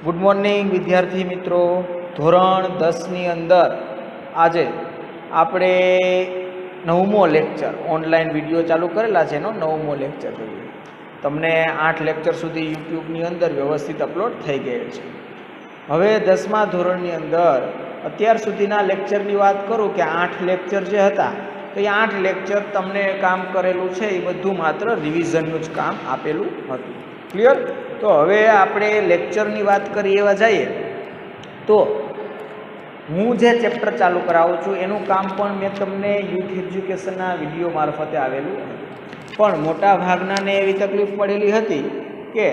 Good morning વિદ્યાર્થી મિત્રો, ધોરણ 10ની અંદર આજે આપણે 9મો લેક્ચર ઓનલાઈન વિડીયો ચાલુ કરેલા છે એનો 9મો લેક્ચર જોઈએ. તમને 8 લેક્ચર સુધી યુટ્યુબની અંદર વ્યવસ્થિત અપલોડ થઈ ગયેલ છે. હવે 10મા ધોરણની અંદર અત્યાર સુધીના લેક્ચરની વાત કરું કે 8 લેક્ચર જે હતા તો એ 8 લેક્ચર તમને કામ કરેલું છે એ બધું માત્ર રિવિઝનનું જ કામ આપેલું હતું. ક્લિયર? તો હવે આપણે લેક્ચરની વાત કરીએ એવા જઈએ તો હું જે ચેપ્ટર ચાલુ કરાવું છું એનું કામ પણ મેં તમને યુથ એજ્યુકેશનના વિડીયો મારફતે આવેલું હતું. પણ મોટા ભાગનાને એવી તકલીફ પડેલી હતી કે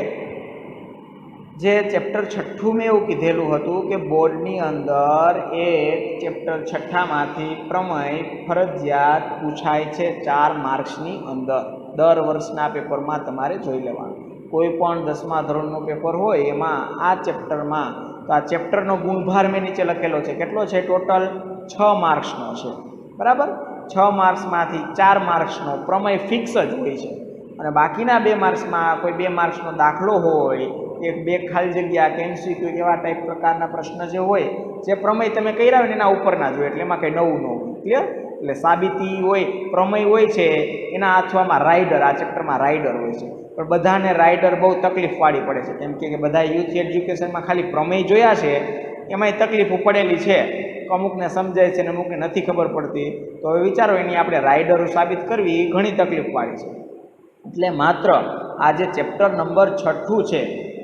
જે ચેપ્ટર 6 મેં એવું કીધેલું હતું કે બોર્ડની અંદર એક ચેપ્ટર 6માંથી પ્રમેય ફરજિયાત પૂછાય છે 4 માર્ક્સની અંદર. દર વર્ષના પેપરમાં તમારે જોઈ લેવાનું. કોઈ પણ 10મા ધોરણનું પેપર હોય એમાં આ ચેપ્ટરમાં તો આ ચેપ્ટરનો ગુણભાર મેં નીચે લખેલો છે. કેટલો છે? ટોટલ 6 માર્ક્સનો છે. બરાબર? 6 માર્ક્સમાંથી 4 માર્ક્સનો પ્રમેય ફિક્સ જ હોય છે અને બાકીના 2 માર્ક્સમાં કોઈ 2 માર્ક્સનો દાખલો હોય, એક 2 ખાલી જગ્યા કે એમસીક્યુ એવા ટાઈપ પ્રકારના પ્રશ્ન જે હોય જે પ્રમેય તમે કર્યા હોય ને એના ઉપરના જોઈએ, એટલે એમાં કંઈ નવું ન હોય. ક્લિયર? એટલે સાબિતી હોય, પ્રમેય હોય છે એના અથવામાં રાઇડર, આ ચેપ્ટરમાં રાઇડર હોય છે. પણ બધાને રાઇડર બહુ તકલીફવાળી પડે છે, કેમ કે બધા યુથ એજ્યુકેશનમાં ખાલી પ્રમેય જોયા છે એમાંય તકલીફો પડેલી છે. અમુકને સમજાય છે ને અમુકને નથી ખબર પડતી. તો હવે વિચારો એની આપણે રાઇડરો સાબિત કરવી એ ઘણી તકલીફવાળી છે. એટલે માત્ર આ જે ચેપ્ટર નંબર 6 છે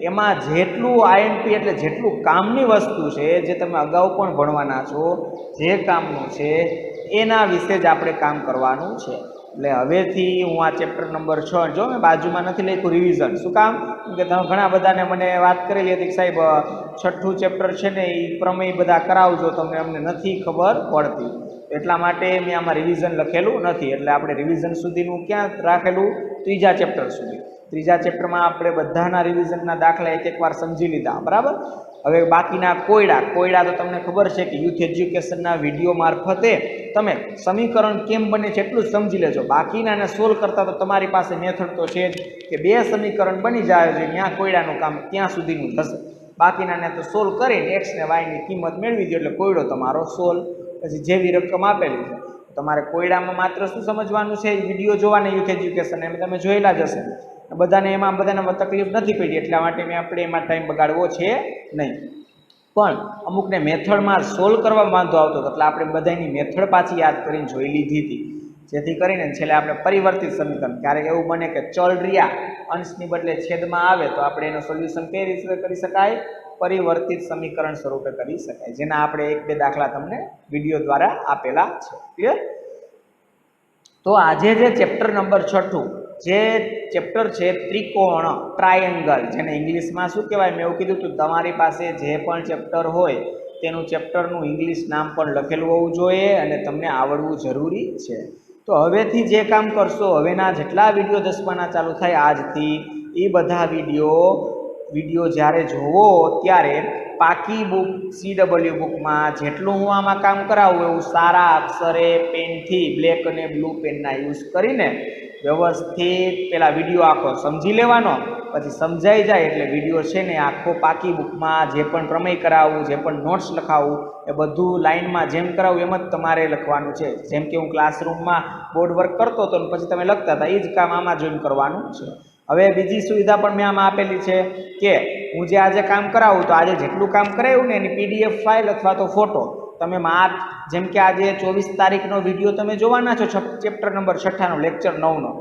એમાં જેટલું આઈએમપી એટલે જેટલું કામની વસ્તુ છે જે તમે અગાઉ પણ ભણવાના છો, જે કામનું છે એના વિશે જ આપણે કામ કરવાનું છે. એટલે હવેથી હું આ ચેપ્ટર નંબર 6 જો મેં બાજુમાં નથી લખ્યું રિવિઝન. શું કામ? કે તમે ઘણા બધાને મને વાત કરેલી હતી કે સાહેબ 6ઠું ચેપ્ટર છે ને એ પ્રમેય બધા કરાવજો, તમને અમને નથી ખબર પડતી. એટલા માટે મેં આમાં રિવિઝન લખેલું નથી. એટલે આપણે રિવિઝન સુધીનું ક્યાં રાખેલું? 3જા ચેપ્ટર સુધી. 3જા ચેપ્ટરમાં આપણે બધાના રિવિઝનના દાખલા એક વાર સમજી લીધા. બરાબર? હવે બાકીના કોયડા તો તમને ખબર છે કે યુથ એજ્યુકેશનના વિડીયો મારફતે તમે સમીકરણ કેમ બને છે એટલું જ સમજી લેજો. બાકીનાને સોલ્વ કરતાં તો તમારી પાસે મેથડ તો છે જ કે 2 સમીકરણ બની જાય છે, ત્યાં કોયડાનું કામ ત્યાં સુધીનું થશે. બાકીનાને તો સોલ્વ કરીને એક્સ ને વાયની કિંમત મેળવી દો એટલે કોયડો તમારો સોલ્વ. પછી જેવી રકમ આપેલી છે તમારે કોયડામાં માત્ર શું સમજવાનું છે? વિડીયો જોવાને યુથ એજ્યુકેશન એમ તમે જોયેલા જ હશે. બધાને તકલીફ નથી પડી એટલા માટે આપણે એમાં ટાઈમ બગાડવો છે નહીં. પણ અમુકને મેથડમાં સોલ્વ કરવા વાંધો આવતો હતો એટલે આપણે બધાની મેથડ પાછી યાદ કરીને જોઈ લીધી હતી, જેથી કરીને છેલ્લે આપણે પરિવર્તિત સમીકરણ, ક્યારેક એવું બને કે ચલ રહ્યા અંશની બદલે છેદમાં આવે તો આપણે એનું સોલ્યુશન કઈ રીતે કરી શકાય? પરિવર્તિત સમીકરણ સ્વરૂપે કરી શકાય, જેના આપણે 1-2 દાખલા તમને વિડીયો દ્વારા આપેલા છે. ક્લિયર? તો આજે જે ચેપ્ટર નંબર 6 જે ચેપ્ટર છે ત્રિકોણ, ટ્રાયેંગલ, જેને ઇંગ્લિશમાં શું કહેવાય? મેં એવું કીધું હતું તમારી પાસે જે પણ ચેપ્ટર હોય તેનું ચેપ્ટરનું ઇંગ્લિશ નામ પણ લખેલું હોવું જોઈએ અને તમને આવડવું જરૂરી છે. તો હવેથી જે કામ કરશો, હવેના જેટલા વિડીયો 10માના ચાલુ થાય આજથી, એ બધા વિડીયો જ્યારે જોવો ત્યારે પાકી બુક CW બુકમાં જેટલું હું આમાં કામ કરાવું એવું સારા અક્ષરે પેનથી બ્લેક અને બ્લુ પેનના યુઝ કરીને વ્યવસ્થિત પેલા વિડીયો આખો સમજી લેવાનો. પછી સમજાઈ જાય એટલે વિડીયો છે ને આખો પાકી બુકમાં જે પણ પ્રમેય કરાવવું, જે પણ નોટ્સ લખાવવું એ બધું લાઇનમાં જેમ કરાવું એમ જ તમારે લખવાનું છે. જેમ કે હું ક્લાસરૂમમાં બોર્ડ વર્ક કરતો હતો ને પછી તમે લખતા હતા, એ જ કામ આમાં જોઈન કરવાનું છે. હવે બીજી સુવિધા પણ મેં આમાં આપેલી છે કે હું જે આજે કામ કરાવું તો આજે જેટલું કામ કરાવ્યું ને એની PDF ફાઇલ અથવા તો ફોટો તમે જેમ કે આજે 24 તારીખનો વિડીયો તમે જોવાના છો ચેપ્ટર નંબર 6નો લેક્ચર 9નો,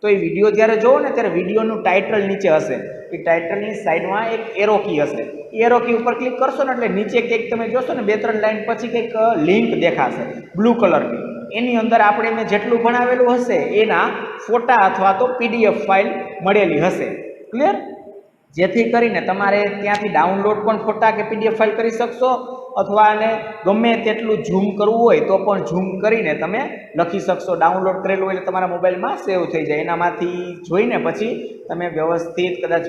તો એ વિડીયો જ્યારે જોવો ને ત્યારે વિડીયોનું ટાઇટલ નીચે હશે. એ ટાઇટલની સાઈડમાં એક એરો કી હશે. એ એરો કી ઉપર ક્લિક કરશો ને એટલે નીચે કંઈક તમે જોશો ને 2-3 લાઈન પછી કંઈક લિંક દેખાશે બ્લુ કલરની. એની અંદર આપણે મેં જેટલું ભણાવેલું હશે એના ફોટા અથવા તો PDF ફાઇલ મળેલી હશે. ક્લિયર? જેથી કરીને તમારે ત્યાંથી ડાઉનલોડ પણ ફોટા કે PDF ફાઇલ કરી શકશો અથવા આને ગમે તેટલું ઝૂમ કરવું હોય તો પણ ઝૂમ કરીને તમે લખી શકશો. ડાઉનલોડ કરેલું હોય એટલે તમારા મોબાઈલમાં સેવ થઈ જાય. એનામાંથી જોઈને પછી તમે વ્યવસ્થિત કદાચ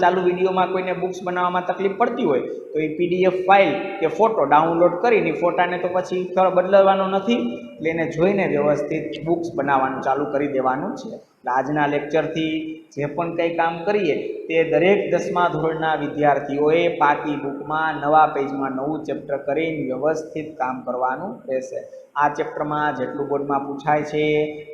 ચાલુ વિડીયોમાં કોઈને બુક્સ બનાવવામાં તકલીફ પડતી હોય તો એ PDF ફાઇલ કે ફોટો ડાઉનલોડ કરીને ફોટાને તો પછી બદલવાનો નથી એટલે એને જોઈને વ્યવસ્થિત બુક્સ બનાવવાનું ચાલુ કરી દેવાનું છે. આજના લેક્ચરથી જે પણ કંઈ કામ કરીએ તે દરેક 10મા ધોરણના વિદ્યાર્થીઓએ પાકી બુકમાં નવા પેજમાં નવું ચેપ્ટર કરીને વ્યવસ્થિત કામ કરવાનું રહેશે. આ ચેપ્ટરમાં જેટલું બોર્ડમાં પૂછાય છે,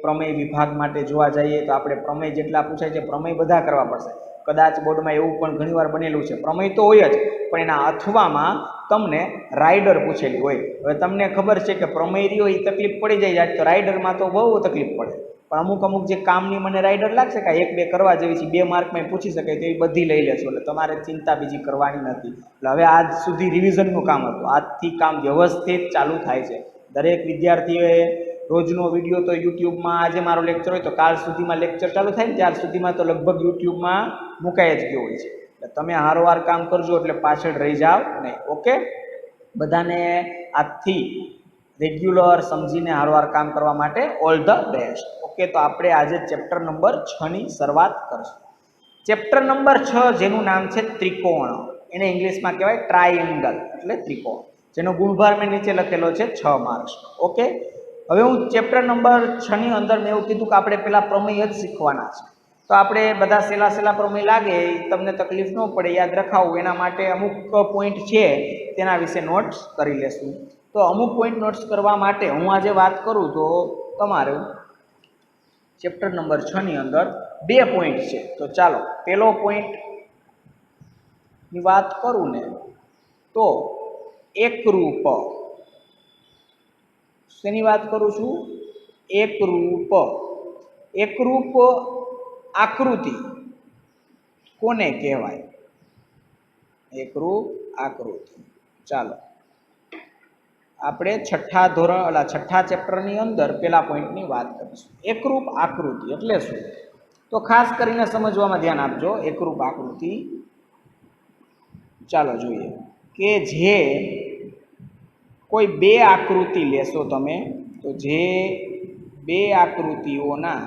પ્રમેય વિભાગ માટે જોવા જઈએ તો આપણે પ્રમેય જેટલા પૂછાય છે પ્રમેય બધા કરવા પડશે. કદાચ બોર્ડમાં એવું પણ ઘણીવાર બનેલું છે, પ્રમેય તો હોય જ પણ એના અથવામાં તમને રાઇડર પૂછેલી હોય. હવે તમને ખબર છે કે પ્રમેય રહ્યો એ તકલીફ પડી જાય, તો રાઇડરમાં તો બહુ તકલીફ પડે. પણ અમુક જે કામની મને રાઇડર લાગશે કે 1-2 કરવા જેવી છે, 2 માર્કમાં પૂછી શકાય તો એ બધી લઈ લેશો, એટલે તમારે ચિંતા બીજી કરવાની નથી. એટલે હવે આજ સુધી રિવિઝનનું કામ હતું, આજથી કામ વ્યવસ્થિત ચાલુ થાય છે. દરેક વિદ્યાર્થીઓએ રોજનો વિડીયો તો યુટ્યુબમાં, આજે મારો લેક્ચર હોય તો કાલ સુધીમાં લેક્ચર ચાલુ થાય ને ત્યાર સુધીમાં તો લગભગ યુટ્યુબમાં મુકાઈ જ ગયો હોય છે. એટલે તમે હારોવાર કામ કરજો એટલે પાછળ રહી જાવ નહીં. ઓકે, બધાને આજથી રેગ્યુલર સમજીને હારોવાર કામ કરવા માટે ઓલ ધ બેસ્ટ. ઓકે, તો આપણે આજે ચેપ્ટર નંબર 6ની શરૂઆત કરશું. ચેપ્ટર નંબર 6 જેનું નામ છે ત્રિકોણ, એને ઇંગ્લિશમાં કહેવાય ટ્રાયેંગલ એટલે ત્રિકોણ, જેનો ગુણભાર મેં નીચે લખેલો છે 6 માર્ક્સ. ઓકે, હવે હું ચેપ્ટર નંબર 6ની અંદર મેં એવું કીધું કે આપણે પેલા પ્રમેય જ શીખવાના છે. તો આપણે બધા સેલા પ્રમેય લાગે તમને તકલીફ ન પડે યાદ રખાવું એના માટે અમુક પોઈન્ટ છે તેના વિશે નોટ્સ કરી લેશું. તો અમુક પોઈન્ટ નોટ્સ કરવા માટે હું આજે વાત કરું તો તમારે ચેપ્ટર નંબર 6ની અંદર 2 પોઈન્ટ છે. તો ચાલો પહેલો પોઈન્ટની વાત કરું ને તો એકરૂપ. શેની વાત કરું છું? એકરૂપ. એકરૂપ આકૃતિ કોને કહેવાય? એકરૂપ આકૃતિ. ચાલો આપણે છઠ્ઠા ચેપ્ટરની અંદર પેલા પોઈન્ટની વાત કરીશું. એકરૂપ આકૃતિ એટલે શું? તો ખાસ કરીને સમજવામાં ધ્યાન આપજો. એકરૂપ આકૃતિ ચાલો જોઈએ કે જે કોઈ 2 આકૃતિ લેશો તમે, તો જે 2 આકૃતિઓના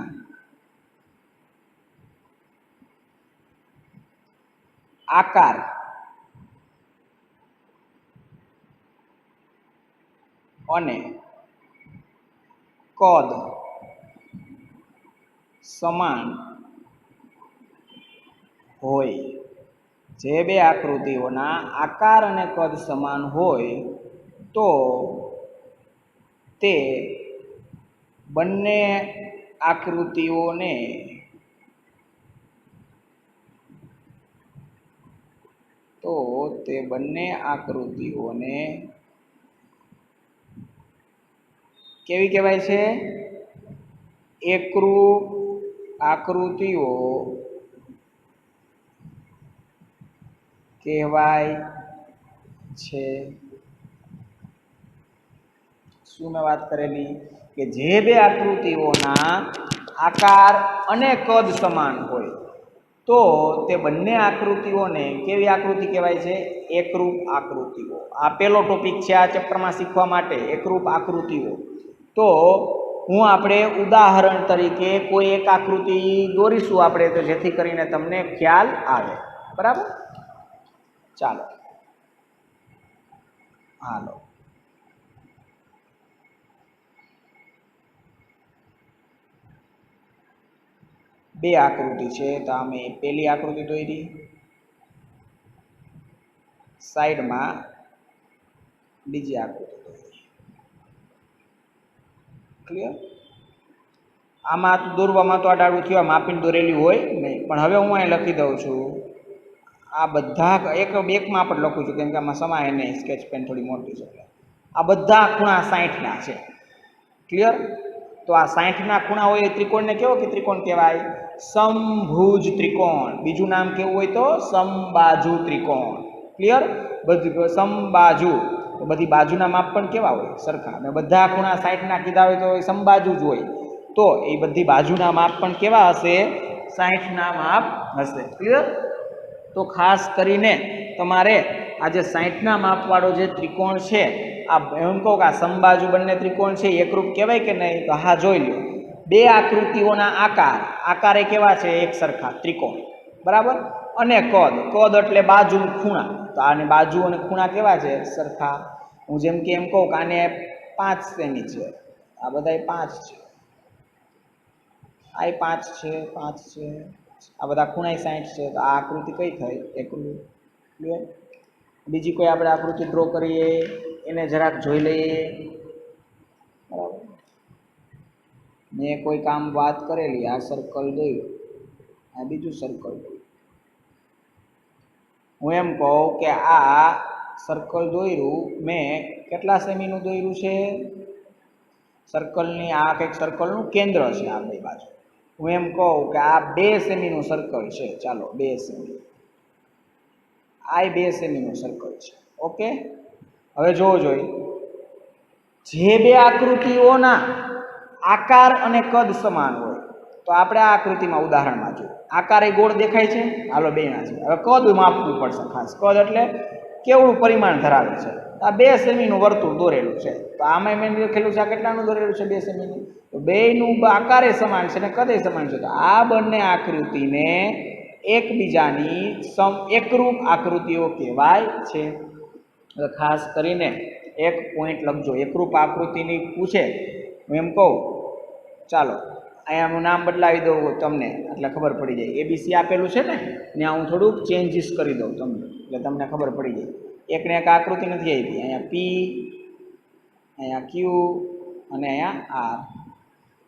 આકાર અને કદ સમાન હોય, જે 2 આકૃતિઓના આકાર અને કદ સમાન હોય તો તે બંને આકૃતિઓને કેવી કહેવાય છે? એકરૂપ આકૃતિઓ કહેવાય છે. શું મેં વાત કરેલી કે જે 2 આકૃતિઓના આકાર અને કદ સમાન હોય તો તે બંને આકૃતિઓને કેવી આકૃતિ કહેવાય છે? એકરૂપ આકૃતિઓ. આ પહેલો ટોપિક છે આ ચેપ્ટરમાં શીખવા માટે, એકરૂપ આકૃતિઓ. તો આપણે ઉદાહરણ તરીકે કોઈ એક આકૃતિ દોરીશું આપણે, તો જેથી કરીને તમને ખ્યાલ આવે. બરાબર? ચાલો હાલો, બે આકૃતિ છે. તો અમે પહેલી આકૃતિ દોરી, સાઈડમાં બીજી આકૃતિ દોરી. ક્લિયર? આમાં દોરવામાં તો આ ડાળું થયું, માપીને દોરેલી હોય નહીં. પણ હવે હું અહીં લખી દઉં છું. આ બધા એકમાં પણ લખું છું કેમ કે આમાં સમાય નહીં, સ્કેચ પેન થોડી મોટી છે. આ બધા ખૂણા 60ના છે. ક્લિયર? તો આ 60ના ખૂણા હોય એ ત્રિકોણને કેવો કે ત્રિકોણ કહેવાય? સમભુજ ત્રિકોણ. બીજું નામ કેવું હોય તો સમબાજુ ત્રિકોણ. ક્લિયર? બધી સમબાજુ, તો બધી બાજુના માપ પણ કેવા હોય? સરખા. અને બધા ખૂણા 60ના કીધા હોય તો એ સમબાજુ જ હોય, તો એ બધી બાજુના માપ પણ કેવા હશે? 60ના માપ હશે. ક્લિયર? તો ખાસ કરીને તમારે આ જે 60ના માપવાળો જે ત્રિકોણ છે, આ એમ કહો કે આ સમબાજુ બંને ત્રિકોણ છે એકરૂપ કહેવાય કે નહીં? તો હા, જોઈ લો. 2 આકૃતિઓના આકાર એ કેવા છે? એક સરખા ત્રિકોણ. બરાબર? અને કદ એટલે બાજુ ખૂણા. તો આને બાજુ અને ખૂણા કેવા છે? સરખા. હું જેમ કે એમ કહું કે આને 5 સેમી છે, આ બધાય 5 છે. આ 5 છે, 5 છે, આ બધા ખૂણાય 60 છે, તો આ આકૃતિ કઈ થાય? એકરૂપ. ક્લિયર? બીજી કોઈ આપણે આકૃતિ ડ્રો કરીએ, એને જરાક જોઈ લઈએ. બરાબર, મેં કોઈ કામ વાત કરેલી, આ સર્કલ દોર્યું, આ બીજું સર્કલ દોર્યું. હું એમ કહું કે આ સર્કલ દોર્યું મેં કેટલા સેમીનું દોર્યું છે? સર્કલની આ કંઈક સર્કલનું કેન્દ્ર છે આ બે બાજુ. હું એમ કહું કે આ 2 સેમીનું સર્કલ છે. ચાલો 2 સેમી, આ 2 સેમીનું સર્કલ છે. ઓકે, હવે જોવો જોઈએ, જે બે આકૃતિઓના આકાર અને કદ સમાન હોય, તો આપણે આ આકૃતિમાં ઉદાહરણમાં જોઈએ, આકાર એ ગોળ દેખાય છે, હાલો બે ના છે. હવે કદ માપવું પડશે ખાસ. કદ એટલે કેવડું પરિમાણ ધરાવે છે. આ 2 સેમીનું વર્તુળ દોરેલું છે, તો આમાં મેં લખેલું છે આ કેટલાનું દોરેલું છે? 2 સેમીનું. તો બેયનું આકારે સમાન છે અને કદે સમાન છે, તો આ બંને આકૃતિને એકબીજાની એકરૂપ આકૃતિઓ કહેવાય છે. હવે ખાસ કરીને એક પોઈન્ટ લખજો, એકરૂપ આકૃતિની પૂછે, હું એમ કહું, ચાલો અહીંયા હું નામ બદલાવી દઉં તમને, એટલે ખબર પડી જાય. એબીસી આપેલું છે ને, ત્યાં હું થોડુંક ચેન્જીસ કરી દઉં તમને, એટલે તમને ખબર પડી જાય. એકને એક આકૃતિ નથી આવી, અહીંયા પી, અહીંયા ક્યુ અને અહીંયા આર,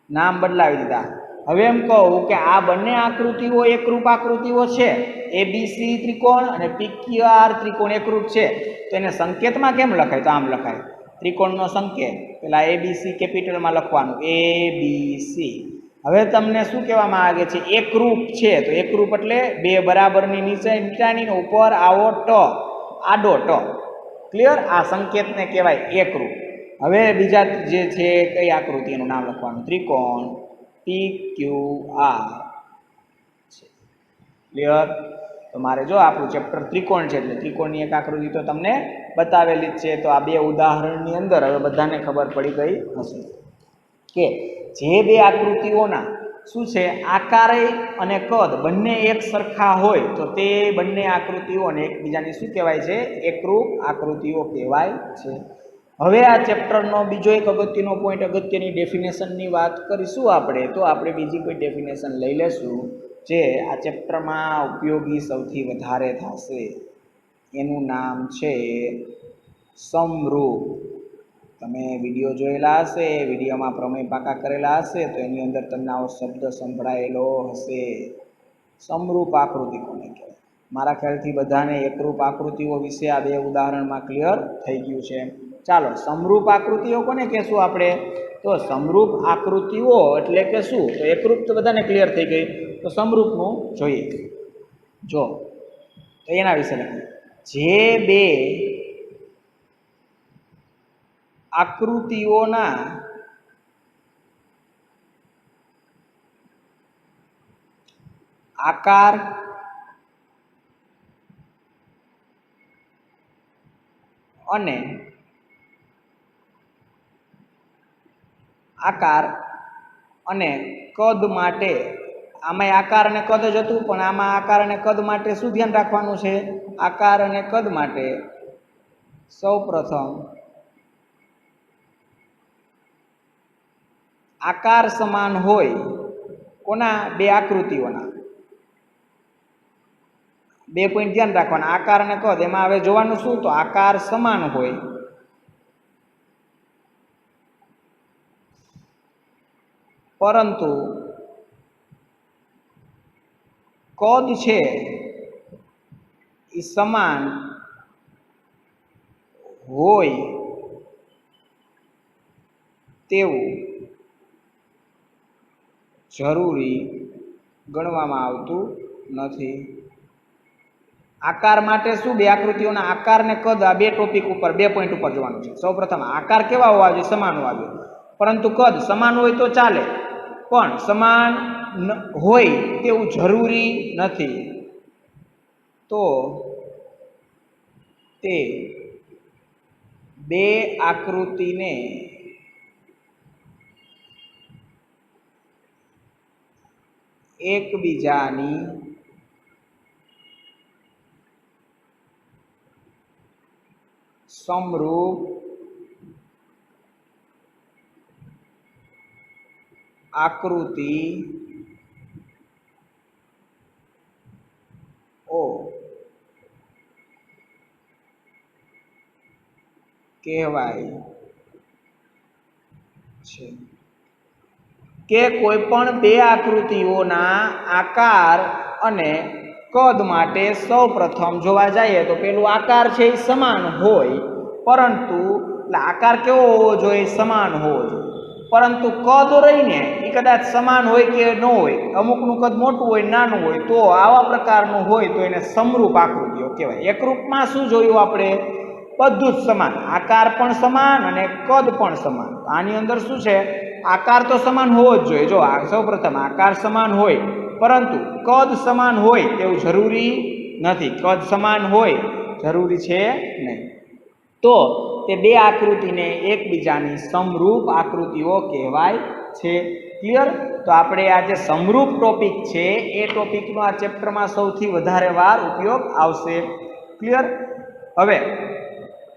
નામ બદલાવી દીધા. હવે એમ કહું કે આ બંને આકૃતિઓ એકરૂપ આકૃતિઓ છે, એબીસી ત્રિકોણ અને પીક્યુઆર ત્રિકોણ એકરૂપ છે, તો એને સંકેતમાં કેમ લખાય? તો આમ લખાય, ત્રિકોણનો સંકેત પેલા એબીસી કેપિટલમાં લખવાનું, એબીસી. હવે તમને શું કહેવામાં આવે છે? એકરૂપ છે. તો એકરૂપ એટલે બે બરાબરની નીચે નીચાની ઉપર આવો ટ, આડો ટ. ક્લિયર? આ સંકેતને કહેવાય એકરૂપ. હવે બીજા જે છે કઈ આકૃતિ, એનું નામ લખવાનું, ત્રિકોણ PQR છે. ક્લિયર? તો મારે જો આપણું ચેપ્ટર ત્રિકોણ છે, એટલે ત્રિકોણની એક આકૃતિ તો તમને બતાવેલી જ છે. તો આ બે ઉદાહરણની અંદર હવે બધાને ખબર પડી ગઈ હશે કે જે બે આકૃતિઓના શું છે, આકારે અને કદ બંને એક સરખા હોય, તો તે બંને આકૃતિઓને એકબીજાની શું કહેવાય છે? એકરૂપ આકૃતિઓ કહેવાય છે. હવે આ ચેપ્ટરનો બીજો એક અગત્યનો પોઈન્ટ, અગત્યની ડેફિનેશનની વાત કરીશું આપણે, તો આપણે બીજી કોઈ ડેફિનેશન લઈ લેશું જે આ ચેપ્ટરમાં ઉપયોગી સૌથી વધારે થશે. એનું નામ છે સમરૂપ. તમે વિડીયો જોયેલા હશે, વિડીયોમાં પ્રમેય પાકા કરેલા હશે, તો એની અંદર તમને આવો શબ્દ સંભળાયેલો હશે. સમરૂપ આકૃતિ કોને કહેવાય? મારા ખ્યાલથી બધાને એકરૂપ આકૃતિઓ વિશે આ બે ઉદાહરણમાં ક્લિયર થઈ ગયું છે. ચાલો, સમરૂપ આકૃતિઓ કોને કહેશું આપણે? તો સમરૂપ આકૃતિઓ એટલે કે શું? તો એકરૂપ તો બધાને ક્લિયર થઈ ગઈ, તો સમરૂપનું જોઈએ. જો તો એના વિશે લખીએ, જે બે આકૃતિઓના આકાર અને કદ માટે, આમાં આકાર અને કદ જ હતું, પણ આમાં આકાર અને કદ માટે શું ધ્યાન રાખવાનું છે? આકાર અને કદ માટે સૌપ્રથમ આકાર સમાન હોય. કોના? બે આકૃતિઓના. 2 પોઈન્ટ ધ્યાન રાખવાના, આકાર અને કદ. એમાં હવે જોવાનું શું? તો આકાર સમાન હોય, પરંતુ કદ છે એ સમાન હોય તેવું જરૂરી ગણવામાં આવતું નથી. આકાર માટે શું? બે આકૃતિઓના આકાર ને કદ, આ બે ટોપિક ઉપર, 2 પોઈન્ટ ઉપર જોવાનું છે. સૌપ્રથમ આકાર કેવા હોવા જોઈએ? સમાન હોવા જોઈએ. પરંતુ કદ સમાન હોય તો ચાલે, પણ સમાન હોય તેવું જરૂરી નથી. તો તે બે આકૃતિને એકબીજાની સમરૂપ આકૃતિ કહેવાય છે કે કોઈ પણ બે આકૃતિઓના આકાર અને કદ માટે સૌપ્રથમ જોવા જઈએ તો પેલું આકાર છે એ સમાન હોય, પરંતુ એટલે આકાર કેવો હોવો જોઈએ? સમાન હોવો જોઈએ, પરંતુ કદ રહીને એ કદાચ સમાન હોય કે ન હોય, અમુકનું કદ મોટું હોય નાનું હોય, તો આવા પ્રકારનું હોય તો એને સમરૂપ આકૃતિઓ કહેવાય. એકરૂપમાં શું જોયું આપણે? બધું જ સમાન, આકાર પણ સમાન અને કદ પણ સમાન. આની અંદર શું છે? આકાર તો સમાન હોવો જ જોઈએ. જો સૌપ્રથમ આકાર સમાન હોય, પરંતુ કદ સમાન હોય તેવું જરૂરી નથી. કદ સમાન હોય જરૂરી છે નહીં. તો તે બે આકૃતિને એકબીજાની સમરૂપ આકૃતિઓ કહેવાય છે. ક્લિયર? તો આપણે આ જે સમરૂપ ટોપિક છે એ ટોપિકનો આ ચેપ્ટરમાં સૌથી વધારે વાર ઉપયોગ આવશે. ક્લિયર? હવે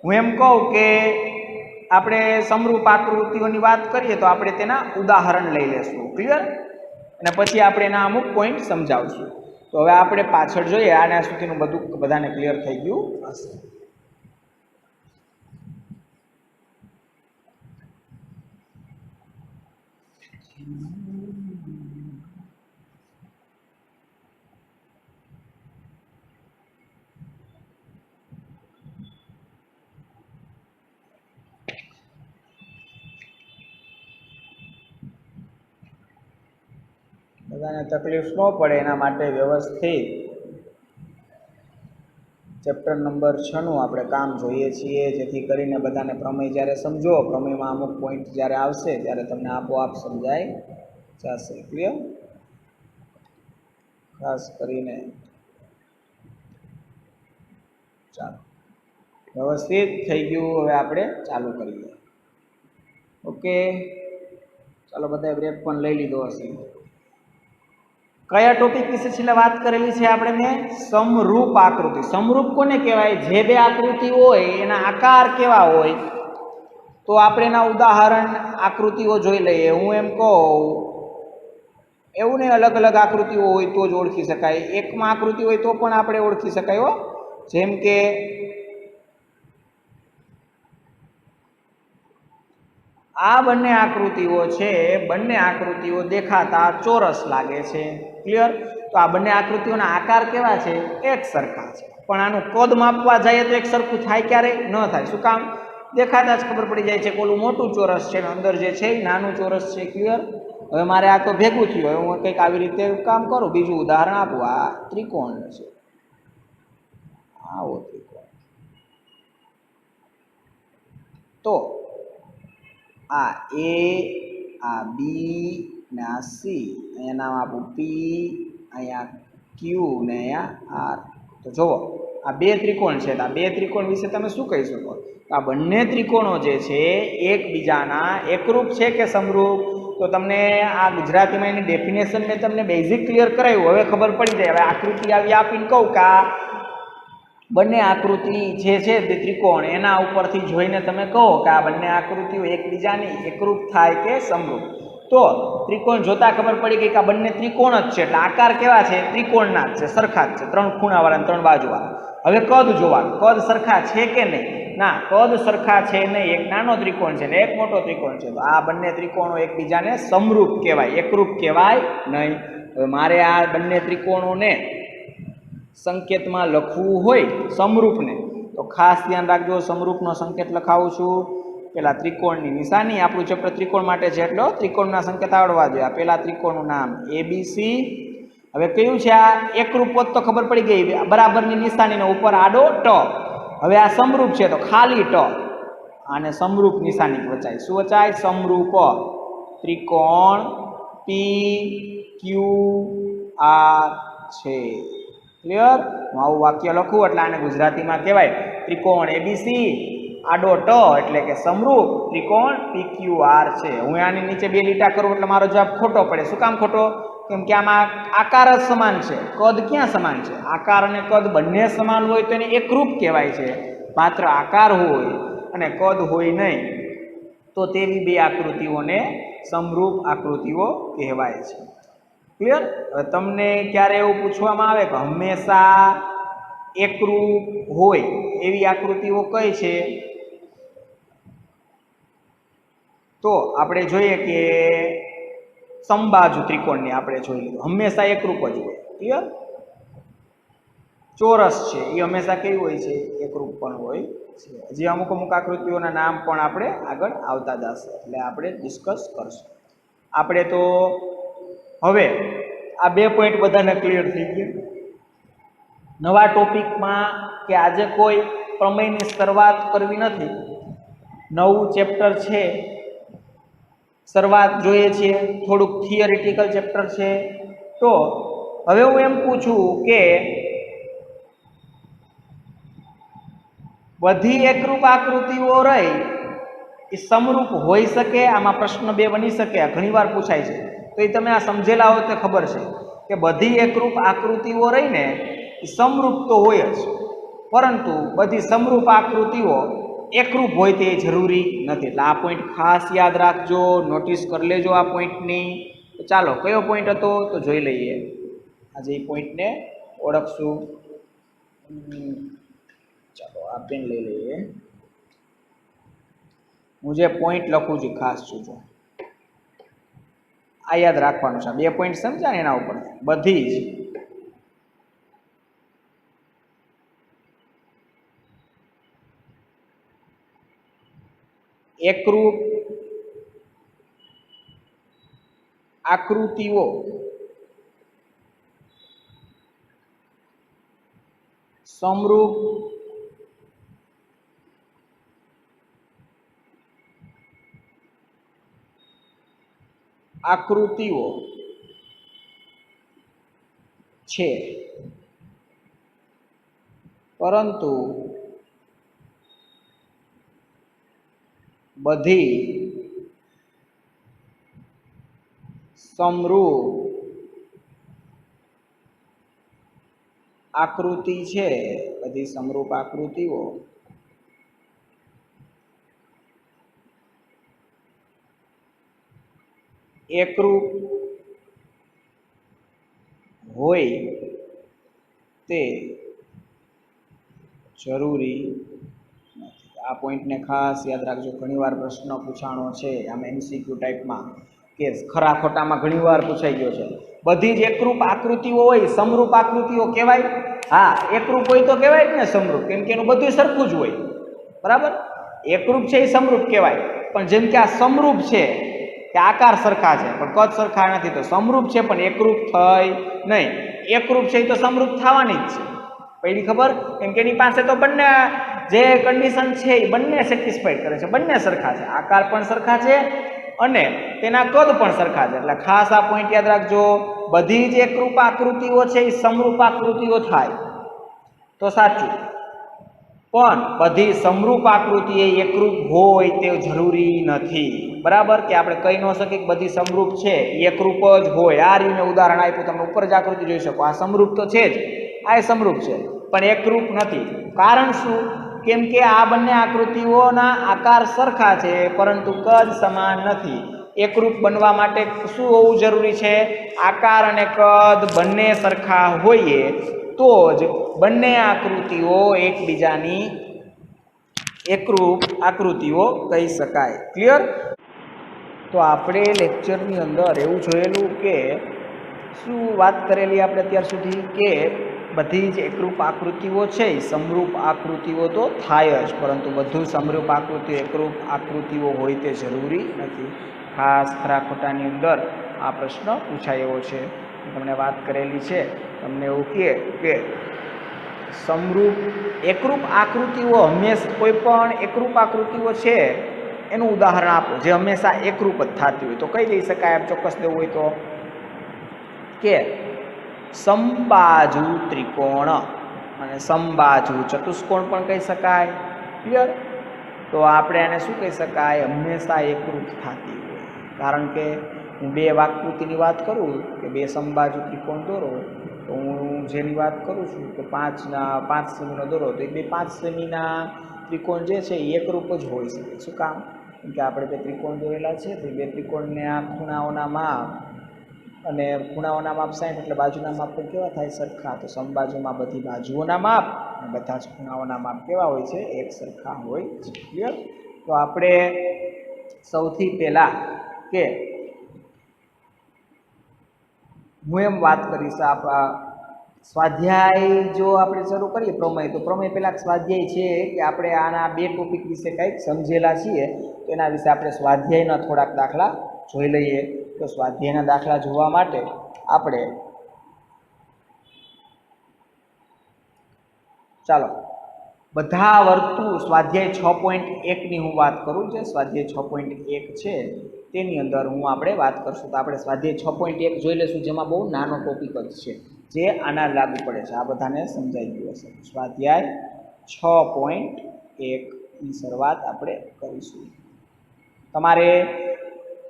હું એમ કહું કે આપણે સમરૂપ આકૃતિઓની વાત કરીએ તો આપણે તેના ઉદાહરણ લઈ લેશું. ક્લિયર? અને પછી આપણે એના અમુક પોઈન્ટ સમજાવશું. તો હવે આપણે પાછળ જોઈએ. આના સુધીનું બધું બધાને ક્લિયર થઈ ગયું હશે. બધાને તકલીફ ન પડે એના માટે વ્યવસ્થિત ચેપ્ટર નંબર 6નું આપણે કામ જોઈએ છીએ, જેથી કરીને બધાને પ્રમેય જ્યારે સમજો, પ્રમેયમાં અમુક પોઈન્ટ જ્યારે આવશે ત્યારે તમને આપોઆપ સમજાય જશે. ક્લિયર? ખાસ કરીને ચાલો વ્યવસ્થિત થઈ ગયું. હવે આપણે ચાલુ કરીએ. ઓકે, ચાલો બધાએ બ્રેક પણ લઈ લીધો હશે. કયા ટોપિક વિશે છેલ્લે વાત કરેલી છે આપણે? મેં સમરૂપ આકૃતિ. સમરૂપ કોને કહેવાય? જે બે આકૃતિ હોય એના આકાર કેવા હોય, તો આપણે એના ઉદાહરણ આકૃતિઓ જોઈ લઈએ. હું એમ કહું, એવું નહીં અલગ અલગ આકૃતિઓ હોય તો જ ઓળખી શકાય, એકમાં આકૃતિ હોય તો પણ આપણે ઓળખી શકાય હો. જેમ કે આ બંને આકૃતિઓ છે, બંને આકૃતિઓ દેખાતા ચોરસ લાગે છે. ક્લિયર? તો આ બંને આકૃતિઓના આકાર કેવા છે? એક સરખા છે. પણ આનું કદ માપવા જઈએ તો એક સરખું થાય ક્યારેય ન થાય. શું કામ? દેખાતા જ ખબર પડી જાય છે કે ઓલું મોટું ચોરસ છે ને અંદર જે છે એ નાનું ચોરસ છે. ક્લિયર? હવે મારે આ તો ભેગું થયું. હવે હું કંઈક આવી રીતે કામ કરું. બીજું ઉદાહરણ આપું. આ ત્રિકોણ છે, આવો ત્રિકોણ. તો આ એ, આ બી ને આ સી, અહીંયા નામ આપું પી, અહીંયા ક્યુ ને અહીંયા આર. તો જુઓ આ બે ત્રિકોણ છે. આ બે ત્રિકોણ વિશે તમે શું કહી શકો? આ બંને ત્રિકોણો જે છે એકબીજાના એકરૂપ છે કે સમરૂપ? તો તમને આ ગુજરાતીમાં એની ડેફિનેશન મેં તમને બેઝિક ક્લિયર કરાવ્યું. હવે ખબર પડી જાય. હવે આકૃતિ આવી આપીને કહું કે આ બંને આકૃતિ જે છે તે ત્રિકોણ, એના ઉપરથી જોઈને તમે કહો કે આ બંને આકૃતિઓ એકબીજાની એકરૂપ થાય કે સમરૂપ. તો ત્રિકોણ જોતા ખબર પડી ગઈ કે આ બંને ત્રિકોણ જ છે, એટલે આકાર કેવા છે? ત્રિકોણના જ છે, સરખા જ છે, ત્રણ ખૂણાવાળા અને ત્રણ બાજુવાળા. હવે કદ જોવાનું, કદ સરખા છે કે નહીં? ના, કદ સરખા છે નહીં. એક નાનો ત્રિકોણ છે ને એક મોટો ત્રિકોણ છે, તો આ બંને ત્રિકોણો એકબીજાને સમરૂપ કહેવાય, એકરૂપ કહેવાય નહીં. હવે મારે આ બંને ત્રિકોણોને સંકેતમાં લખવું હોય સમરૂપને, તો ખાસ ધ્યાન રાખજો. સમરૂપનો સંકેત લખાવું છું. પેલા ત્રિકોણની નિશાની, આપણું ચેપ્ટર ત્રિકોણ માટે છે એટલે ત્રિકોણના સંકેત આવડવા જોઈએ. આ પેલા ત્રિકોણનું નામ એબીસી. હવે કયું છે આ? એકરૂપ હોત તો ખબર પડી ગઈ, બરાબરની નિશાનીને ઉપર આડો ટ. હવે આ સમરૂપ છે તો ખાલી ટ. આને સમરૂપ નિશાની વચાય. શું વચાય? સમરૂપ. ત્રિકોણ પી ક્યુ આર છે. ક્લિયર? હું આવું વાક્ય લખું એટલે આને ગુજરાતીમાં કહેવાય ત્રિકોણ એબીસી આડો ટ એટલે કે સમરૂપ ત્રિકોણ PQR છે. હું આની નીચે બે લીટા કરું એટલે મારો જવાબ ખોટો પડે. શું કામ ખોટો? કેમ કે આમાં આકાર જ સમાન છે, કદ ક્યાં સમાન છે? આકાર અને કદ બંને સમાન હોય તો એને એકરૂપ કહેવાય છે. માત્ર આકાર હોય અને કદ હોય નહીં તો તેવી બે આકૃતિઓને સમરૂપ આકૃતિઓ કહેવાય છે. ક્લિયર? તમને ક્યારે એવું પૂછવામાં આવે કે હંમેશા એકરૂપ હોય એવી આકૃતિઓ કઈ છે? તો આપણે જોઈએ કે સમબાજુ ત્રિકોણની આપણે જોઈ લીધું, હંમેશા એકરૂપ જ હોય. ક્લિયર? ચોરસ છે એ હંમેશા કેવી હોય છે? એકરૂપ પણ હોય છે. હજી અમુક અમુક આકૃતિઓના નામ પણ આપણે આગળ આવતા જશે એટલે આપણે ડિસ્કસ કરશું. આપણે તો હવે આ 2 પોઈન્ટ બધાને ક્લિયર થઈ ગયા. નવા ટોપિકમાં કે આજે કોઈ પ્રમેયની શરૂઆત કરવી નથી, નવું ચેપ્ટર છે, શરૂઆત જોઈએ છીએ, થોડુંક થિયરિટિકલ ચેપ્ટર છે. તો હવે હું એમ પૂછું કે બધી એકરૂપ આકૃતિઓ રહી એ સમરૂપ હોઈ શકે? આમાં પ્રશ્ન 2 બની શકે, ઘણીવાર પૂછાય છે. તો એ તમે આ સમજેલા હો તો ખબર છે કે બધી એકરૂપ આકૃતિઓ રહીને એ સમરૂપ તો હોય જ, પરંતુ બધી સમરૂપ આકૃતિઓ એકરૂપ હોય તે જરૂરી નથી. એટલે આ પોઈન્ટ ખાસ યાદ રાખજો, નોટિસ કરી લેજો આ પોઈન્ટની. તો ચાલો, કયો પોઈન્ટ હતો તો જોઈ લઈએ. આજે એ પોઈન્ટને ઓળખશું. ચાલો આ પેન લઈ લઈએ. હું જે પોઈન્ટ લખું છું ખાસ જોજો, આ યાદ રાખવાનું છે. 2 પોઈન્ટ સમજ્યા ને એના ઉપર બધી જ એકરૂપ આકૃતિઓ સમરૂપ આકૃતિઓ છે, પરંતુ બધી સમરૂપ આકૃતિ છે, બધી સમરૂપ આકૃતિઓ એકરૂપ હોય તે જરૂરી નથી. આ પોઈન્ટને ખાસ યાદ રાખજો. ઘણીવાર પ્રશ્ન પૂછાણો છે આમાં MCQ ટાઈપમાં, કે ખરા ખોટામાં ઘણીવાર પૂછાઈ ગયો છે. બધી જ એકરૂપ આકૃતિઓ હોય સમરૂપ આકૃતિઓ કહેવાય? હા, એકરૂપ હોય તો કહેવાય જ ને સમરૂપ, કેમ કે એનું બધું સરખું જ હોય. બરાબર? એકરૂપ છે એ સમરૂપ કહેવાય. પણ જેમ કે આ સમરૂપ છે કે આકાર સરખા છે પણ કદ સરખા નથી, તો સમરૂપ છે પણ એકરૂપ થઈ નહીં. એકરૂપ છે એ તો સમરૂપ થવાની જ છે. પહેલી ખબર? કેમ કે એની પાસે તો બંને જે કન્ડિશન છે એ બંને સેટિસ્ફાઈડ કરે છે, બંને સરખા છે, આકાર પણ સરખા છે અને તેના કદ પણ સરખા છે. એટલે ખાસ આ પોઈન્ટ યાદ રાખજો. બધી જ એકરૂપ આકૃતિઓ છે એ સમરૂપ આકૃતિઓ થાય તો સાચું, પણ બધી સમરૂપ આકૃતિ એ એકરૂપ હોય તે જરૂરી નથી. બરાબર? કે આપણે કહી ન શકીએ કે બધી સમરૂપ છે એ એકરૂપ જ હોય. આ રીતે ઉદાહરણ આપ્યું, તમે ઉપર જ આકૃતિ જોઈ શકો. આ સમરૂપ તો છે જ, આ સમરૂપ છે પણ એકરૂપ નથી. કારણ શું? કેમ કે આ બંને આકૃતિઓના આકાર સરખા છે પરંતુ કદ સમાન નથી. એકરૂપ બનવા માટે શું હોવું જરૂરી છે? આકાર અને કદ બંને સરખા હોઈએ તો જ બંને આકૃતિઓ એકબીજાની એકરૂપ આકૃતિઓ કહી શકાય. ક્લિયર? તો આપણે લેક્ચરની અંદર એવું જોયેલું કે શું વાત કરેલી આપણે અત્યાર સુધી કે બધી જ એકરૂપ આકૃતિઓ છે સમરૂપ આકૃતિઓ તો થાય જ, પરંતુ બધું સમરૂપ આકૃતિઓ એકરૂપ આકૃતિઓ હોય તે જરૂરી નથી. ખાસ ખરા ખોટાની અંદર આ પ્રશ્ન પૂછાયો છે. તમને વાત કરેલી છે, તમને એવું કહે કે સમરૂપ એકરૂપ આકૃતિઓ હંમેશા કોઈ પણ એકરૂપ આકૃતિઓ છે એનું ઉદાહરણ આપો જે હંમેશા એકરૂપ જ થતી હોય, તો કઈ દઈ શકાય? આપ ચોક્કસ દેવું હોય તો કે સમબાજુ ત્રિકોણ અને સમબાજુ ચતુષ્કોણ પણ કહી શકાય. ક્લિયર? તો આપણે આને શું કહી શકાય? હંમેશા એકરૂપ થતી હોય. કારણ કે હું 2 આકૃતિની વાત કરું કે 2 સમબાજુ ત્રિકોણ દોરો, તો હું જેની વાત કરું છું કે 5 સેમીનો દોરો, તો એ 5 સેમીના ત્રિકોણ જે છે એ એકરૂપ જ હોઈ શકે. શું કામ? કેમ કે આપણે 2 ત્રિકોણ દોરેલા છે તો 2 ત્રિકોણને આ ખૂણાઓના માપ અને ખૂણાઓના માપ 60 એટલે બાજુના માપ પણ કેવા થાય? સરખા. તો સમબાજુમાં બધી બાજુઓના માપ અને બધા જ ખૂણાઓના માપ કેવા હોય છે? એક સરખા હોય છે. ક્લિયર? તો આપણે સૌથી પહેલાં કે હું એમ વાત કરીશ, સ્વાધ્યાય જો આપણે શરૂ કરીએ પ્રમેય, તો પ્રમેય પહેલાં સ્વાધ્યાય છે કે આપણે આના બે ટોપિક વિશે કંઈક સમજેલા છીએ, તો એના વિશે આપણે સ્વાધ્યાયના થોડાક દાખલા જોઈ લઈએ. તો સ્વાધ્યાયના દાખલા જોવા માટે આપણે ચાલો બધા વર્તુળ સ્વાધ્યાય 6.1ની હું વાત કરું, જે સ્વાધ્યાય 6.1 છે તેની અંદર આપણે વાત કરશું. તો આપણે સ્વાધ્યાય 6.1 જોઈ લઈશું, જેમાં બહુ નાનો ટોપિક જ છે જે આના લાગુ પડે છે. આ બધાને સમજાઈ ગયું હશે. સ્વાધ્યાય 6.1ની શરૂઆત આપણે કરીશું. તમારે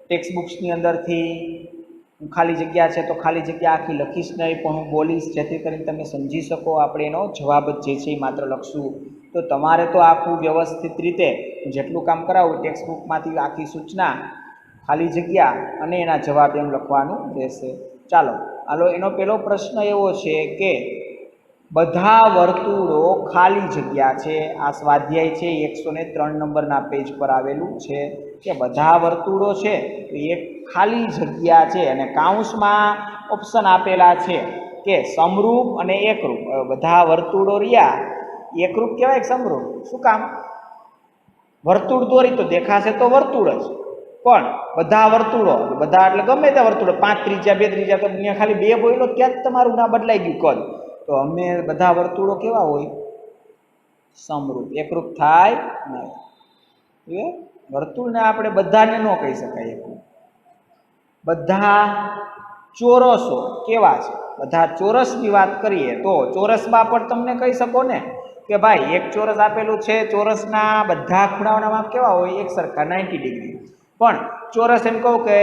ટેક્સ્ટ બુક્સની અંદરથી ખાલી જગ્યા છે તો ખાલી જગ્યા આખી લખીશ નહીં, પણ હું બોલીશ જેથી કરીને તમે સમજી શકો. આપણે એનો જવાબ જ જે છે એ માત્ર લખશું. તો તમારે તો આખું વ્યવસ્થિત રીતે જેટલું કામ કરાવવું, ટેક્સ્ટ બુકમાંથી આખી સૂચના, ખાલી જગ્યા અને એના જવાબ એમ લખવાનું રહેશે. ચાલો એનો પહેલો પ્રશ્ન એવો છે કે બધા વર્તુળો ખાલી જગ્યા છે. આ સ્વાધ્યાય છે 103 નંબરના પેજ પર આવેલું છે કે બધા વર્તુળો છે તો એક ખાલી જગ્યા છે, અને કાઉન્સમાં ઓપ્શન આપેલા છે કે સમરૂપ અને એકરૂપ. બધા વર્તુળો રહ્યા એકરૂપ કહેવાય કે સમરૂપ? શું કામ? વર્તુળ દોરી તો દેખાશે તો વર્તુળ જ, પણ બધા વર્તુળો, બધા એટલે ગમે તે વર્તુળો, 5 ત્રિજ્યા 2 ત્રિજ્યા, તો અહીંયા ખાલી 2 બોલ્યો ત્યાં જ તમારું ના બદલાઈ ગયું કદ. તો અમે બધા વર્તુળો કેવા હોય? સમરૂપ. એકરૂપ થાય નહીં. વર્તુળને આપણે બધાને ન કહી શકાય એકરૂપ. બધા ચોરસો કેવા છે? બધા ચોરસની વાત કરીએ તો ચોરસમાં પણ તમને કહી શકો ને કે ભાઈ એક ચોરસ આપેલું છે, ચોરસના બધા ખૂણાઓના માપ કેવા હોય? એક સરખા, 90 ડિગ્રી. પણ ચોરસ એમ કહું કે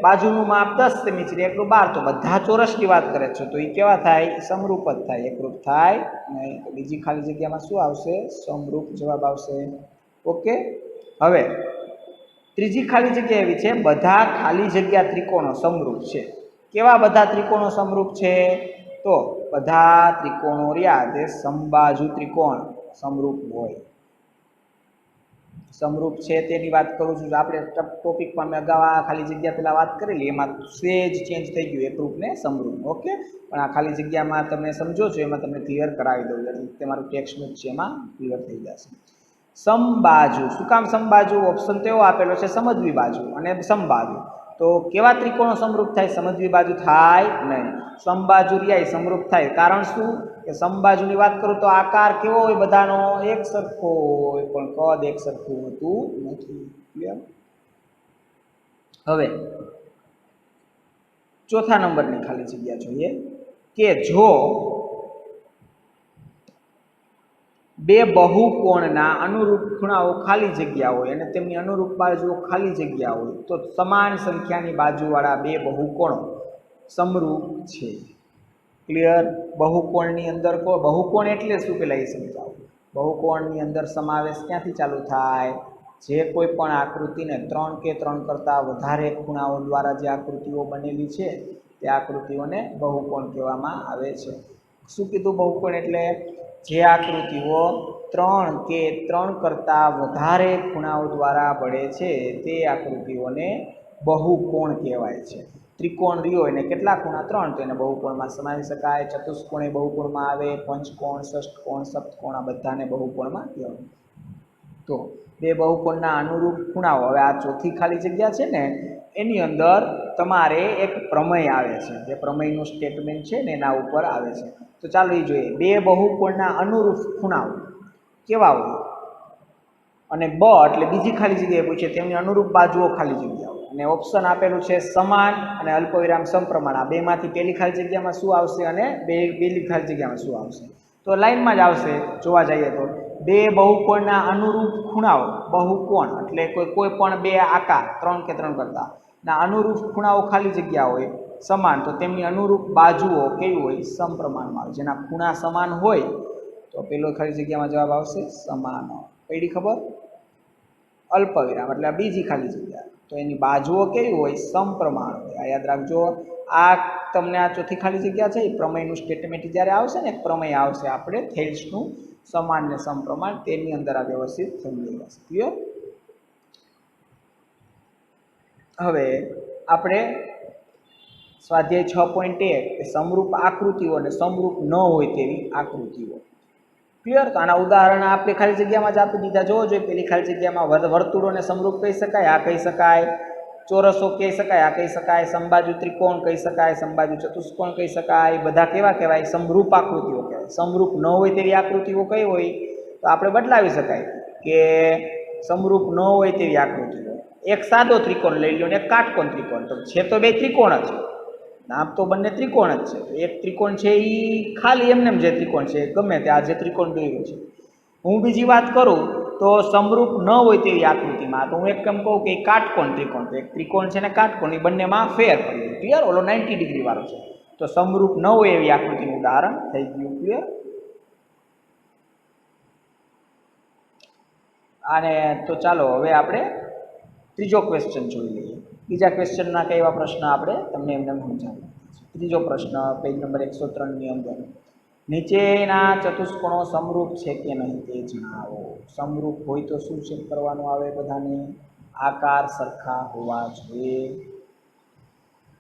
બાજુનું માપ 10 સેમી છે, એટલું 12, તો બધા ચોરસની વાત કરે છે તો એ કેવા થાય? સમરૂપ જ થાય, એકરૂપ થાય નહીં. તો બીજી ખાલી જગ્યામાં શું આવશે? સમરૂપ જવાબ આવશે. ઓકે. હવે ત્રીજી ખાલી જગ્યા એવી છે, બધા ખાલી જગ્યા ત્રિકોણો સમરૂપ છે. કેવા બધા ત્રિકોણો સમરૂપ છે? તો બધા ત્રિકોણો રહ્યા તે સમબાજુ ત્રિકોણ સમરૂપ હોય. સમરૂપ છે તેની વાત કરું છું. આપણે ટોપિકમાં મેં અગાઉ આ ખાલી જગ્યા પહેલાં વાત કરેલી, એમાં સેજ ચેન્જ થઈ ગયું એકરૂપ ને સમરૂપ. ઓકે. પણ આ ખાલી જગ્યામાં તમે સમજો છો એમાં તમને ક્લિયર કરાવી દઉં, એટલે તમારું ટેક્સ્ટ બુક છે એમાં ક્લિયર થઈ જશે. સમબાજુ. શું કામ સમબાજુ? ઓપ્શન તો એવો આપેલો છે સમજવી બાજુ અને સમબાજુ. તો કેવા ત્રિકોણો સમરૂપ થાય? સમજવી બાજુ થાય નહીં. સમબાજુ રહ્યા સમરૂપ થાય. કારણ શું? કે સમબાજુની વાત કરું તો આકાર કેવો હોય? બધાનો એક સરખો હોય, પણ કદ એક સરખું હોતું નથી. ક્લિયર? હવે ચોથા નંબરની ખાલી જગ્યા જોઈએ કે જો બે બહુકોણના અનુરૂપ ખૂણાઓ ખાલી જગ્યા હોય અને તેમની અનુરૂપ બાજુઓ ખાલી જગ્યા હોય તો સમાન સંખ્યાની બાજુવાળા બે બહુકોણો સમરૂપ છે. ક્લિયર? બહુકોણની અંદર બહુકોણ એટલે શું પેલા એ સમજાવો. બહુકોણની અંદર સમાવેશ ક્યાંથી ચાલુ થાય? જે કોઈ પણ આકૃતિને 3 કે 3 કરતાં વધારે ખૂણાઓ દ્વારા જે આકૃતિઓ બનેલી છે તે આકૃતિઓને બહુકોણ કહેવામાં આવે છે. શું કીધું? બહુકોણ એટલે જે આકૃતિઓ 3 કે 3 કરતાં વધારે ખૂણાઓ દ્વારા બને છે તે આકૃતિઓને બહુકોણ કહેવાય છે. ત્રિકોણ રહ્યો એને કેટલા ખૂણા? 3, તો એને બહુકોણમાં સમાવી શકાય. ચતુષ્કોણ એ બહુકોણમાં આવે. પંચકોણ, ષષ્ઠકોણ, સપ્તકોણ, આ બધાને બહુકોણમાં કહેવાય. તો બે બહુકોણના અનુરૂપ ખૂણાઓ. હવે આ ચોથી ખાલી જગ્યા છે ને એની અંદર તમારે એક પ્રમેય આવે છે, જે પ્રમેયનું સ્ટેટમેન્ટ છે ને એના ઉપર આવે છે. તો ચાલો એ જોઈએ. બે બહુકોણના અનુરૂપ ખૂણાઓ કેવા હોય? અને બ એટલે બીજી ખાલી જગ્યાએ પૂછે તેમની અનુરૂપ બાજુઓ ખાલી જગ્યાઓ, અને ઓપ્શન આપેલું છે સમાન અને અલ્પવિરામ સમપ્રમાણ. આ બેમાંથી પહેલી ખાલી જગ્યામાં શું આવશે અને બીજી ખાલી જગ્યામાં શું આવશે? તો લાઈનમાં જ આવશે. જોવા જઈએ તો બે બહુકોણના અનુરૂપ ખૂણાઓ, બહુકોણ એટલે કોઈ પણ બે આકાર 3 કે 3 કરતા ના અનુરૂપ ખૂણાઓ ખાલી જગ્યા હોય સમાન, તો તેમની અનુરૂપ બાજુઓ કેવી હોય? સમપ્રમાણમાં હોય. જેના ખૂણા સમાન હોય તો પેલો ખાલી જગ્યામાં જવાબ આવશે સમાન. પડી ખબર? અલ્પવિરામ એટલે બીજી ખાલી જગ્યા, તો એની બાજુઓ કેવી હોય? સમપ્રમાણ હોય. આ યાદ રાખજો. આ તમને આ ચોથી ખાલી જગ્યા છે એ પ્રમેયનું સ્ટેટમેન્ટ જ્યારે આવશે ને, પ્રમેય આવશે આપણે થેલ્સનું સમાન ને સમપ્રમાણ, તેની અંદર આ વ્યવસ્થિત થઈ જશે. ક્લિયર? હવે આપણે સ્વાધ્યાય 6.1 કે સમરૂપ આકૃતિઓ અને સમરૂપ ન હોય તેવી આકૃતિઓ. ક્લિયર? તો આના ઉદાહરણ આપણે ખાલી જગ્યામાં જ આપી દીધા. જોવો જોઈએ પેલી ખાલી જગ્યામાં વર્તુળોને સમરૂપ કહી શકાય, આ કહી શકાય. ચોરસો કહી શકાય, આ કહી શકાય. સમબાજુ ત્રિકોણ કહી શકાય, સમબાજુ ચતુષ્કોણ કહી શકાય. બધા કેવા કહેવાય? સમરૂપ આકૃતિઓ કહેવાય. સમરૂપ ન હોય તેવી આકૃતિઓ કઈ હોય? તો આપણે બદલાવી શકાય કે સમરૂપ ન હોય તેવી આકૃતિઓ. એક સાદો ત્રિકોણ લઈ લો ને એક કાટકોણ ત્રિકોણ. તો છે તો બે ત્રિકોણ જ, નામ તો બંને ત્રિકોણ જ છે. એક ત્રિકોણ છે એ ખાલી એમનેમ જે ત્રિકોણ છે ગમે તે આ જે ત્રિકોણ દોર્યો છે. હું બીજી વાત કરું તો સમરૂપ ન હોય તેવી આકૃતિમાં તો હું એક કેમ કહું કે કાટકોણ ત્રિકોણ. તો એક ત્રિકોણ છે ને કાટકોણ, એ બંનેમાં ફેર કરી. ક્લિયર? ઓલો 90 ડિગ્રી વાળો છે. તો સમરૂપ ન હોય એવી આકૃતિનું ઉદાહરણ થઈ ગયું. ક્લિયર? અને તો ચાલો હવે આપણે ત્રીજો ક્વેશ્ચન જોઈ લઈએ. બીજા ક્વેશ્ચનના કઈ એવા પ્રશ્ન આપણે તમને એમને સમજાવીએ. ત્રીજો પ્રશ્ન પેજ નંબર 103 ની અંદર, નીચેના ચતુષ્કોણો સમરૂપ છે કે નહીં તે જણાવો. સમરૂપ હોય તો શું ચેક કરવાનું આવે? બધાને આકાર સરખા હોવા જોઈએ.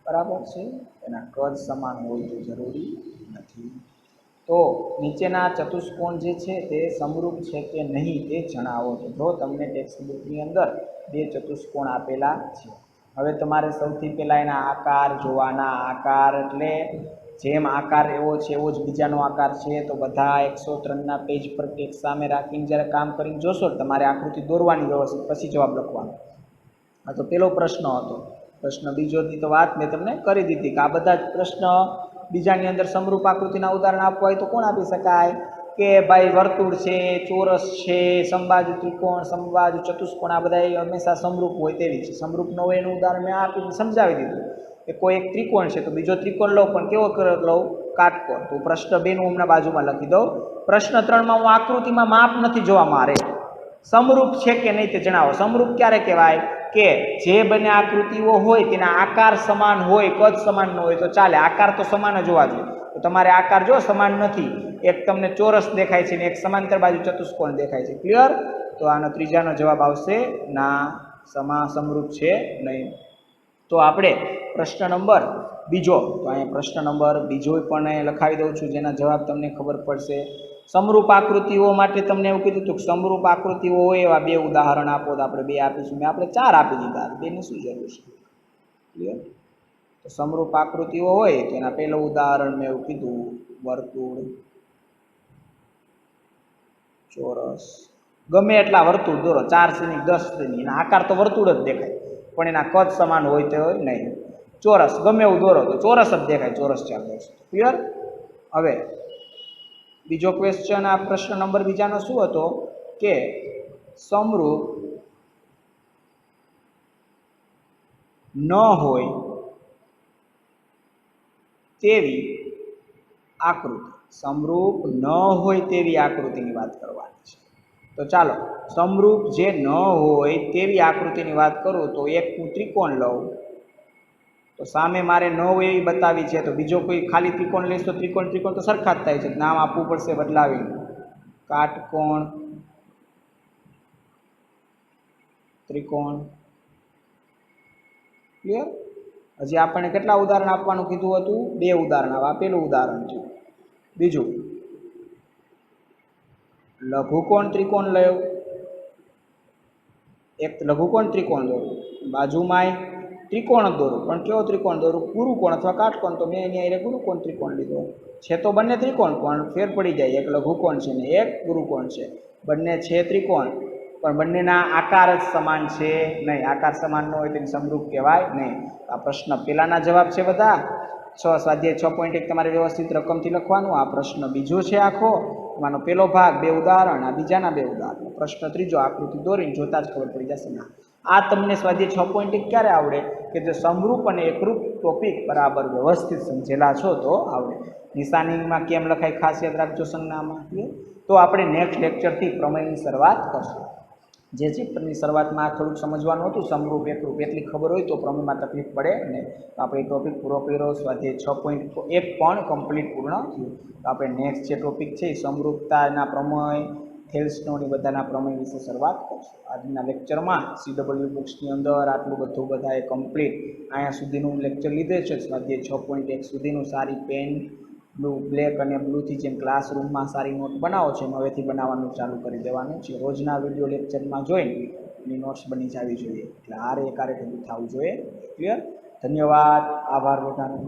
બરાબર છે? એના કદ સમાન હોય તો જરૂરી નથી. તો નીચેના ચતુષ્કોણ જે છે તે સમરૂપ છે કે નહીં તે જણાવો. તો જો તમને ટેક્સ્ટબુકની અંદર બે ચતુષ્કોણ આપેલા છે. હવે તમારે સૌથી પહેલાં એના આકાર જોવાના. આકાર એટલે જેમ આકાર એવો છે એવો જ બીજાનો આકાર છે. તો બધા 103ના પેજ પર એક સામે રાખીને જ્યારે કામ કરીને જોશો તમારે આકૃતિ દોરવાની વ્યવસ્થિત, પછી જવાબ લખવાનો. આ તો પેલો પ્રશ્ન હતો. પ્રશ્ન બીજોની તો વાત મેં તમને કરી દીધી કે આ બધા જ પ્રશ્ન બીજાની અંદર સમરૂપ આકૃતિના ઉદાહરણ આપવા હોય તો કોણ આપી શકાય? કે ભાઈ વર્તુળ છે, ચોરસ છે, સમબાજુ ત્રિકોણ, સમબાજુ ચતુષ્કોણ, આ બધા હંમેશા સમરૂપ હોય તેવી છે. સમરૂપ ન હોય એનું ઉદાહરણ મેં આપીને સમજાવી દીધું કે કોઈ એક ત્રિકોણ છે તો બીજો ત્રિકોણ લઉં, પણ કેવો લઉં? કાટકોણ. તો પ્રશ્ન 2 નું હમણાં બાજુમાં લખી દઉં. પ્રશ્ન 3માં હું આકૃતિમાં માપ નથી જોવા મારે, સમરૂપ છે કે નહીં તે જણાવો. સમરૂપ ક્યારે કહેવાય? કે જે બંને આકૃતિઓ હોય તેના આકાર સમાન હોય, કદ સમાન ન હોય તો ચાલે. આકાર તો સમાન જ હોવા જોઈએ. તો તમારે આકાર જો સમાન નથી, એક તમને ચોરસ દેખાય છે ને એક સમાંતર બાજુ ચતુષ્કોણ દેખાય છે. ક્લિયર? તો આનો ત્રીજાનો જવાબ આવશે ના, સમરૂપ છે નહીં. તો આપણે પ્રશ્ન નંબર બીજો, તો અહીંયા પ્રશ્ન નંબર બીજો પણ લખાવી દઉં છું જેના જવાબ તમને ખબર પડશે. સમરૂપ આકૃતિઓ માટે તમને એવું કીધું હતું કે સમરૂપ આકૃતિઓ હોય એવા બે ઉદાહરણ આપો. તો આપણે બે આપીશું. મેં આપણે 4 આપી દીધા. બેની શું જરૂર છે? ક્લિયર? તો સમરૂપ આકૃતિઓ હોય તો એના પહેલું ઉદાહરણ મેં એવું કીધું વર્તુળ, ચોરસ, ગમે એટલા વર્તુળ દોરો, 4 સેમી 10 સેમી, એના આકાર તો વર્તુળ જ દેખાય, પણ એના કદ સમાન હોય તો નહીં. ચોરસ ગમે એવું દોરો તો ચોરસ જ દેખાય, ચોરસ ચાલે. ક્લિયર? હવે બીજો ક્વેશ્ચન, આ પ્રશ્ન નંબર બીજાનો શું હતો કે સમરૂપ ન હોય તેવી આકૃતિ. સમરૂપ ન હોય તેવી આકૃતિની વાત કરવાની છે. તો ચાલો સમરૂપ જે ન હોય તેવી આકૃતિની વાત કરું તો એક હું ત્રિકોણ લઉં. તો સામે મારે ન હોય એવી બતાવી છે, તો બીજો કોઈ ખાલી ત્રિકોણ લઈશ તો ત્રિકોણ તો સરખા જ થાય છે. નામ આપવું પડશે બદલાવીને. કાટકોણ, ત્રિકોણ. ક્લિયર? હજી આપણને કેટલા ઉદાહરણ આપવાનું કીધું હતું? 2 ઉદાહરણ. આ પેલું ઉદાહરણ છે. બીજું લઘુકોણ ત્રિકોણ લયો. એક લઘુકોણ ત્રિકોણ દોરું, બાજુમાં ત્રિકોણ દોરું, પણ કેવો ત્રિકોણ દોરું? ગુરુકોણ અથવા કાટકોણ. તો મેં અહીંયા ગુરુકોણ ત્રિકોણ લીધો છે. તો બંને ત્રિકોણ પણ ફેર પડી જાય. એક લઘુકોણ છે ને એક ગુરુકોણ છે. બંને છે ત્રિકોણ, પણ બંનેના આકાર જ સમાન છે નહીં. આકાર સમાન ન હોય તેની સમરૂપ કહેવાય નહીં. આ પ્રશ્ન પહેલાના જવાબ છે બધા. સ્વાધ્યાય 6.1 તમારે વ્યવસ્થિત રકમથી લખવાનું. આ પ્રશ્ન બીજો છે આખો, એમાંનો પહેલો ભાગ 2 ઉદાહરણ, આ બીજાના 2 ઉદાહરણ. પ્રશ્ન ત્રીજો આકૃતિ દોરીને જોતા જ ખબર પડી જશે. ના, આ તમને સ્વાધ્યાય 6.1 ક્યારે આવડે? કે જો સમરૂપ અને એકરૂપ ટોપિક બરાબર વ્યવસ્થિત સમજેલા છો તો આવડે. નિશાનીમાં કેમ લખાય ખાસ યાદ રાખજો સંજ્ઞામાં. તો આપણે નેક્સ્ટ લેક્ચરથી પ્રમેયની શરૂઆત કરશું. જે ચેપ્ટરની શરૂઆતમાં થોડુંક સમજવાનું હતું, સમરૂપ એકરૂપ એટલી ખબર હોય તો પ્રમેયમાં તકલીફ પડે ને. તો આપણે ટોપિક પૂરો કર્યો. સ્વાધ્યાય 6.1 પણ કમ્પ્લીટ પૂર્ણ થયું. તો આપણે નેક્સ્ટ જે ટોપિક છે સમરૂપતાના પ્રમેય, થેલ્સનો બધાના પ્રમેય વિશે શરૂઆત કરશું. આજના લેક્ચરમાં CW બુક્સની અંદર આટલું બધું બધાએ કમ્પ્લીટ અહીંયા સુધીનું લેક્ચર લીધે છે. સ્વાધ્યાય 6.1 સુધીનું સારી પેન બ્લેક અને બ્લુથી જેમ ક્લાસરૂમમાં સારી નોટ બનાવો છે એમ હવેથી બનાવવાનું ચાલુ કરી દેવાનું છે. રોજના વિડીયો લેક્ચરમાં જોઈને એની નોટ્સ બની જવી જોઈએ. એટલે આરે થવું જોઈએ. ક્લિયર? ધન્યવાદ. આભાર બધાનો.